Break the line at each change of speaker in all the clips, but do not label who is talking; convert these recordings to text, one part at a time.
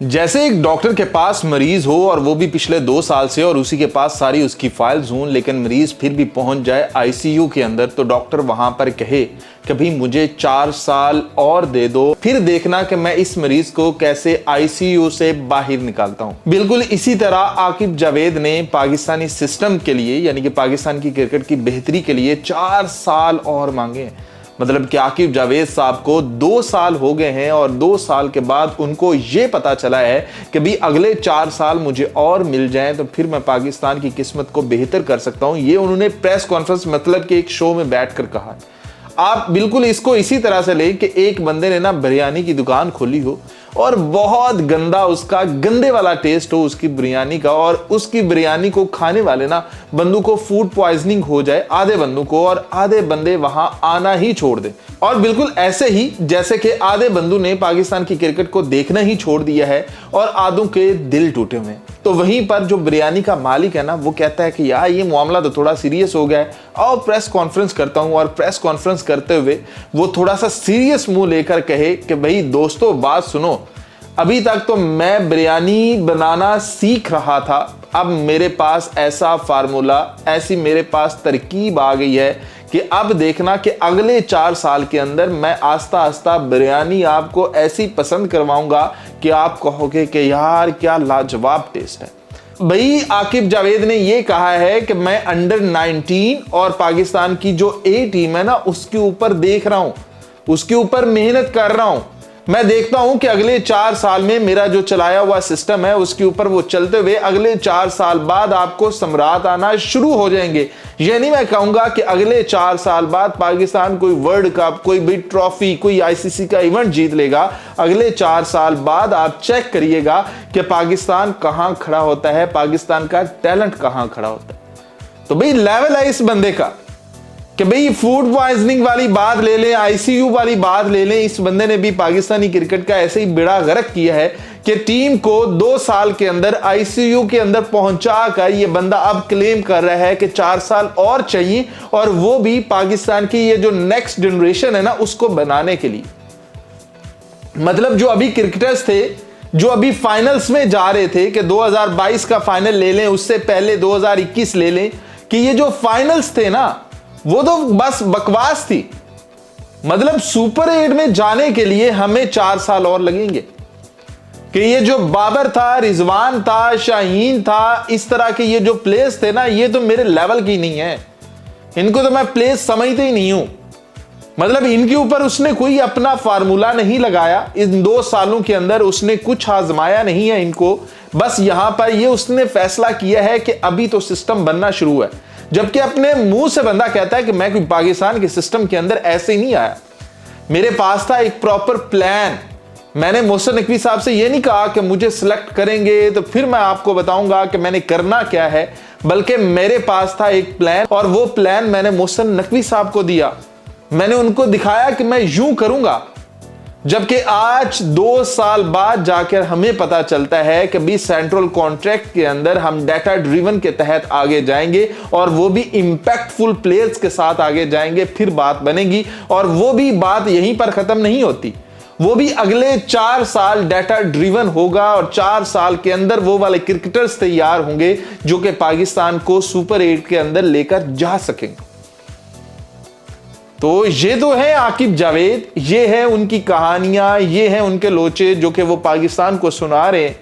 जैसे एक डॉक्टर के पास मरीज हो और वो भी पिछले 2 साल से और उसी के पास सारी उसकी फाइल्स हों, लेकिन मरीज फिर भी पहुंच जाए आईसीयू के अंदर, तो डॉक्टर वहां पर कहे कि भाई मुझे 4 साल और दे दो, फिर देखना कि मैं इस मरीज को कैसे आईसीयू से बाहर निकालता हूं। बिल्कुल इसी तरह आकिब जावेद ने पाकिस्तानी सिस्टम के लिए, यानी कि पाकिस्तान की क्रिकेट की बेहतरी के लिए 4 साल और मांगे हैं। मतलब कि आकिब जावेद साहब को 2 साल हो गए हैं और 2 साल के बाद उनको यह पता चला है कि भी अगले 4 साल मुझे और मिल जाएं तो फिर मैं पाकिस्तान की किस्मत को बेहतर कर सकता हूं। ये उन्होंने प्रेस कॉन्फ्रेंस मतलब कि एक शो में बैठकर कहा। आप बिल्कुल इसको इसी तरह से लें कि एक बंदे ने ना बिरयानी की दुकान खोली हो और बहुत गंदा उसका गंदे वाला टेस्ट हो उसकी बिरयानी का, और उसकी बिरयानी को खाने वाले ना बंदों को फूड पॉइजनिंग हो जाए, आधे बंदों को, और आधे बंदे वहां आना ही छोड़ दे। और बिल्कुल ऐसे ही जैसे कि आधे बंदों ने पाकिस्तान की क्रिकेट को देखना ही छोड़ दिया है और आधों के दिल टूटे हुए हैं। तो वहीं पर जो बिरयानी का मालिक है ना, वो कहता है कि यार ये मामला तो थोड़ा सीरियस हो गया है, और प्रेस कॉन्फ्रेंस करता हूं। और प्रेस कॉन्फ्रेंस करते हुए वो थोड़ा सा सीरियस मुंह लेकर कहे कि भाई दोस्तों बात सुनो, अभी तक तो मैं बिरयानी बनाना सीख रहा था, अब मेरे पास ऐसा फार्मूला, ऐसी मेरे पास तरकीब आ गई है कि अब देखना कि अगले 4 साल के अंदर मैं आस्ता आस्ता बिरयानी आपको ऐसी पसंद करवाऊंगा कि आप कहोगे कि यार क्या लाजवाब टेस्ट है। भाई आकिब जावेद ने यह कहा है कि मैं अंडर 19 और पाकिस्तान की जो ए टीम है ना उसके ऊपर देख रहा हूं, उसके ऊपर मेहनत कर रहा हूं। मैं देखता हूं कि अगले 4 साल में मेरा जो चलाया हुआ सिस्टम है उसके ऊपर वो चलते हुए अगले 4 साल बाद आपको सम्राट आना शुरू हो जाएंगे। यह नहीं मैं कहूंगा कि अगले 4 साल बाद पाकिस्तान कोई वर्ल्ड कप, कोई बिग ट्रॉफी, कोई आईसीसी का इवेंट जीत लेगा। अगले 4 साल बाद आप चेक करिएगा कि पाकिस्तान कहां खड़ा होता है, पाकिस्तान का टैलेंट कहां खड़ा होता है। तो भाई लेवल है इस बंदे का कि भाई फूड पॉइजनिंग वाली बात ले लें, आईसीयू वाली बात ले लें, इस बंदे ने भी पाकिस्तानी क्रिकेट का ऐसे ही बेड़ा गर्क किया है कि टीम को 2 साल के अंदर आईसीयू के अंदर पहुंचाकर ये बंदा अब क्लेम कर रहा है कि 4 साल और चाहिए, और वो भी पाकिस्तान की ये जो नेक्स्ट जनरेशन है ना उसको बनाने के लिए। मतलब जो अभी क्रिकेटर्स थे जो अभी फाइनल्स में जा रहे थे कि 2022 का फाइनल ले लें, उससे पहले 2021 ले लें, कि ये जो फाइनल्स थे ना वो तो बस बकवास थी। मतलब सुपर 8 में जाने के लिए हमें 4 साल और लगेंगे। कि ये जो बाबर था, रिजवान था, शाहीन था, इस तरह के ये जो प्लेयर्स थे ना, ये तो मेरे लेवल की नहीं है, इनको तो मैं प्लेयर्स समझते ही नहीं हूं। मतलब इनके ऊपर उसने कोई अपना फार्मूला नहीं लगाया, इन 2 सालों के अंदर उसने कुछ आजमाया नहीं है इनको। बस यहां पर ये उसने फैसला किया है कि अभी तो सिस्टम बनना शुरू है, जबकि अपने मुंह से बंदा कहता है कि मैं कोई पाकिस्तान के सिस्टम के अंदर ऐसे ही नहीं आया, मेरे पास था एक प्रॉपर प्लान। मैंने मोहसिन नकवी साहब से यह नहीं कहा कि मुझे सिलेक्ट करेंगे तो फिर मैं आपको बताऊंगा कि मैंने करना क्या है, बल्कि मेरे पास था एक प्लान, और वो प्लान मैंने मोहसिन नकवी साहब को दिया। मैंने उनको दिखाया कि मैं यूं करूंगा। जबकि आज 2 साल बाद जाकर हमें पता चलता है कि भी सेंट्रल कॉन्ट्रैक्ट के अंदर हम डाटा ड्रिवन के तहत आगे जाएंगे, और वो भी इंपैक्टफुल प्लेयर्स के साथ आगे जाएंगे, फिर बात बनेगी। और वो भी बात यहीं पर खत्म नहीं होती, वो भी अगले 4 साल डाटा ड्रिवन होगा, और 4 साल के अंदर वो वाले क्रिकेटर्स तैयार होंगे जो कि पाकिस्तान को सुपर 8 के अंदर लेकर जा सकेंगे। तो ये तो है आकिब जावेद, ये है उनकी कहानियां, ये है उनके लोचे जो कि वो पाकिस्तान को सुना रहे हैं,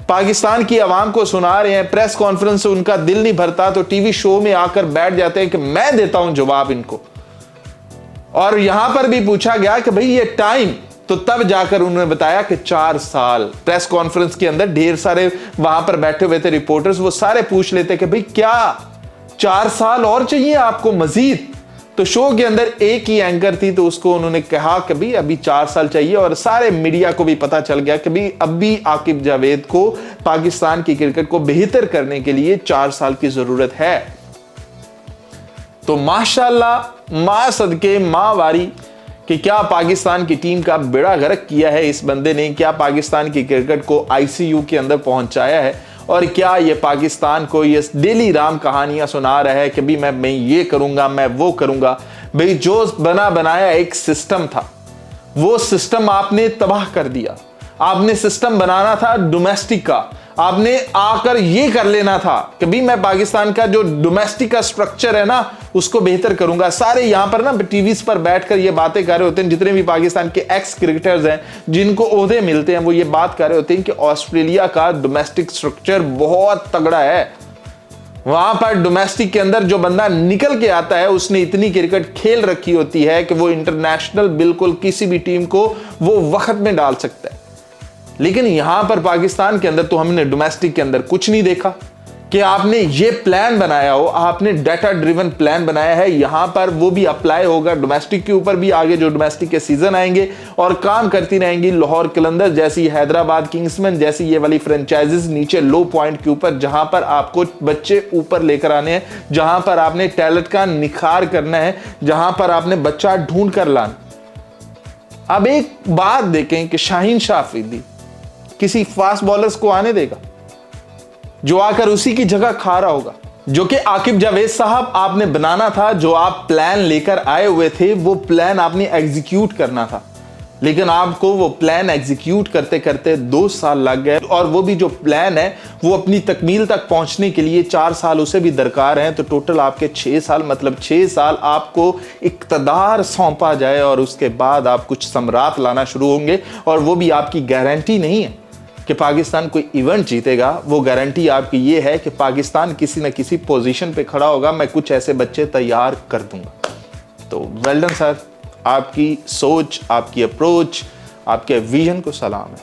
पाकिस्तान की आवाम को सुना रहे हैं। प्रेस कॉन्फ्रेंस से उनका दिल नहीं भरता तो टीवी शो में आकर बैठ जाते हैं कि मैं देता हूं जवाब इनको। और यहां पर भी पूछा गया कि भाई ये टाइम, तो तब जाकर उन्होंने बताया कि 4 साल। प्रेस कॉन्फ्रेंस के अंदर ढेर सारे वहां पर बैठे हुए थे रिपोर्टर्स, वो सारे पूछ लेते कि भाई क्या 4 साल और चाहिए आपको मजीद? तो शो के अंदर एक ही एंकर थी, तो उसको उन्होंने कहा कि भाई अभी 4 साल चाहिए, और सारे मीडिया को भी पता चल गया कि भाई अभी आकिब जावेद को पाकिस्तान की क्रिकेट को बेहतर करने के लिए 4 साल की जरूरत है। तो माशाल्लाह, मां सदके, मां वारी कि क्या पाकिस्तान की टीम का बेड़ा गर्क किया है इस बंदे ने, क्या पाकिस्तान की क्रिकेट को आईसीयू के अंदर पहुंचाया है, और क्या ये पाकिस्तान को ये डेली राम कहानियां सुना रहा है कि भी मैं ये करूंगा, मैं वो करूंगा। भाई जो बना बनाया एक सिस्टम था, वो सिस्टम आपने तबाह कर दिया। आपने सिस्टम बनाना था डोमेस्टिक का, आपने आकर ये कर लेना था कि भाई मैं पाकिस्तान का जो डोमेस्टिक का स्ट्रक्चर है ना उसको बेहतर करूंगा। सारे यहां पर ना टीवीज पर बैठकर ये बातें कर रहे होते हैं, जितने भी पाकिस्तान के एक्स क्रिकेटर्स हैं जिनको ओहदे मिलते हैं, वो ये बात कर रहे होते हैं कि ऑस्ट्रेलिया का डोमेस्टिक स्ट्रक्चर बहुत तगड़ा है। वहां पर डोमेस्टिक के अंदर जो बंदा निकल के आता है उसने इतनी क्रिकेट खेल रखी होती है कि वो इंटरनेशनल बिल्कुल किसी भी टीम को वो वक्त में डाल सकता है। लेकिन यहां पर पाकिस्तान के अंदर तो हमने डोमेस्टिक के अंदर कुछ नहीं देखा कि आपने ये प्लान बनाया हो, आपने डाटा ड्रिवन प्लान बनाया है, यहां पर वो भी अप्लाई होगा डोमेस्टिक के ऊपर भी। आगे जो डोमेस्टिक के सीजन आएंगे और काम करती रहेंगी लाहौर कलंदर जैसी, हैदराबाद किंग्समैन जैसी ये वाली फ्रेंचाइजीज नीचे लो पॉइंट के ऊपर, जहां पर आपको बच्चे ऊपर लेकर आने हैं, जहां पर आपने टैलेंट का निखार करना है, जहां पर आपने बच्चा ढूंढ कर लाना। अब एक बात देखें कि शाहीन शाह अफरीदी किसी फास्ट बॉलर्स को आने देगा जो आकर उसी की जगह खा रहा होगा? जो कि आकिब जावेद साहब आपने बनाना था, जो आप प्लान लेकर आए हुए थे वो प्लान आपने एग्जीक्यूट करना था, लेकिन आपको वो प्लान एग्जीक्यूट करते करते 2 साल लग गए। और वो भी जो प्लान है वो अपनी तकमील तक पहुंचने के लिए 4 साल उसे भी दरकार हैं, तो टोटल आपके 6 साल, मतलब 6 साल आपको इक्तदार सौंपा जाए और उसके बाद आप कुछ सम्राट लाना शुरू होंगे। और वो भी आपकी गारंटी नहीं है कि पाकिस्तान कोई इवेंट जीतेगा, वो गारंटी आपकी ये है कि पाकिस्तान किसी न किसी पोजीशन पे खड़ा होगा, मैं कुछ ऐसे बच्चे तैयार कर दूंगा। तो वेल डन सर, आपकी सोच, आपकी अप्रोच, आपके विजन को सलाम है।